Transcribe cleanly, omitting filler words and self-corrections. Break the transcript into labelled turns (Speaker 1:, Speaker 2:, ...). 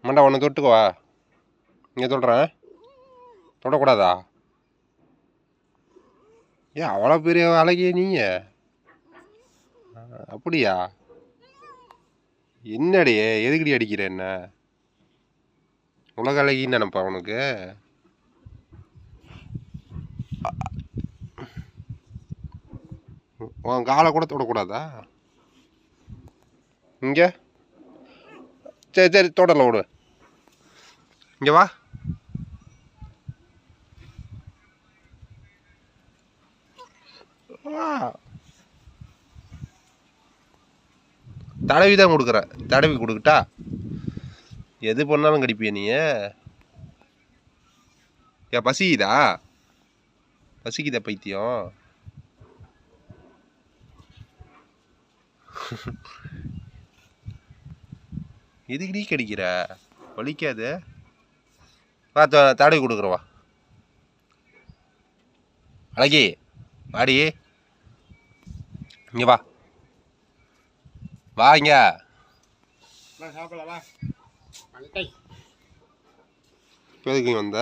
Speaker 1: மண்டா ஒன்று தொட்டுக்குவா. இங்கே தொடுறேன். தொடக்கூடாதா? ஏன் அவ்வளோ பெரிய அழகிய நீங்க? அப்படியா? என்னடி எதுக்கடி அடிக்கிற என்ன? உலக அழகின்னு நினப்பா உனக்கு? உன் காலை கூட தொடக்கூடாதா? இங்கே சரி சரி தொடரல விடு. இங்கே வா. தடவி தான் கொடுக்குற. தடவி கொடுக்கட்டா? எது பண்ணாலும் கடிப்பிய நீ? ஏன் பசிக்குதா? பசிக்குதா பைத்தியம்? எதுக்கு நீ கடிக்கிற? வலிக்காது. வா தடவி கொடுக்குறவா. அழகி வாடி. இங்கே வா. வா இங்க.
Speaker 2: சாப்பிடலாம்.
Speaker 1: இப்போ எதுக்கு வந்த?